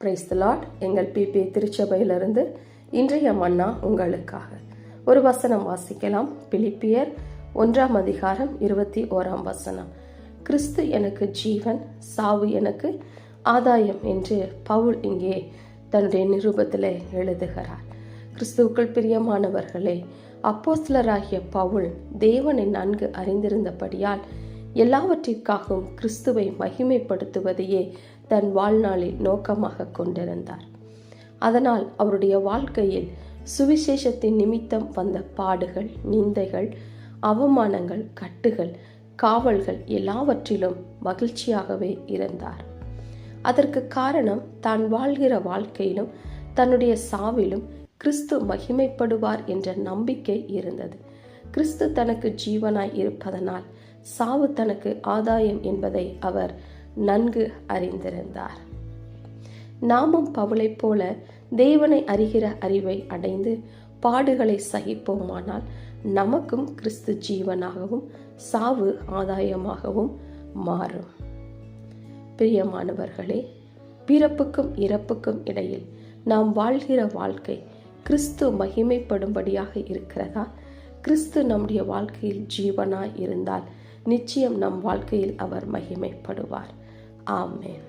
Praise the Lord. எங்கள் BP திருச்சபையிலிருந்து இன்றைய மன்னா உங்களுக்காக. ஒரு வசனம் வாசிக்கலாம். பிலிப்பியர் 1:21. கிறிஸ்து எனக்கு ஜீவன், சாவு எனக்கு ஆதாயம் என்று பவுல் இங்கே தன்னுடைய நிருபத்திலே எழுதுகிறார். கிறிஸ்துவுக்குள் பிரியமானவர்களே, அப்போஸ்தலராகிய பவுல் தேவனை நன்கு அறிந்திருந்தபடியால் எல்லாவற்றிற்காகவும் கிறிஸ்துவை மகிமைப்படுத்துவதையே தன் வாழ்நாளில் நோக்கமாக கொண்டிருந்தார். அதனால் அவருடைய வாழ்க்கையில் சுவிசேஷத்தின் நிமித்தம் வந்த பாடுகள், நிந்தைகள், அவமானங்கள், கட்டுகள், காவல்கள் எல்லாவற்றிலும் மகிழ்ச்சியாகவே இருந்தார். அதற்கு காரணம் தான் வாழ்கிற வாழ்க்கையிலும் தன்னுடைய சாவிலும் கிறிஸ்து மகிமைப்படுவார் என்ற நம்பிக்கை இருந்தது. கிறிஸ்து தனக்கு ஜீவனாய் இருப்பதனால் சாவு தனக்கு ஆதாயம் என்பதை அவர் நன்கு அறிந்திருந்தார். நாமும் பவுலைப் போல தேவனை அறிகிற அறிவை அடைந்து பாடுகளை சகிப்போமானால் நமக்கும் கிறிஸ்து ஜீவனாகவும் சாவு ஆதாயமாகவும் மாறும். பிரியமானவர்களே, பிறப்புக்கும் இறப்புக்கும் இடையில் நாம் வாழ்கிற வாழ்க்கை கிறிஸ்து மகிமைப்படும்படியாக இருக்கிறதா? கிறிஸ்து நம்முடைய வாழ்க்கையில் ஜீவனாய் இருந்தால் நிச்சயம் நம் வாழ்க்கையில் அவர் மகிமைப்படுவார். ஆமென்.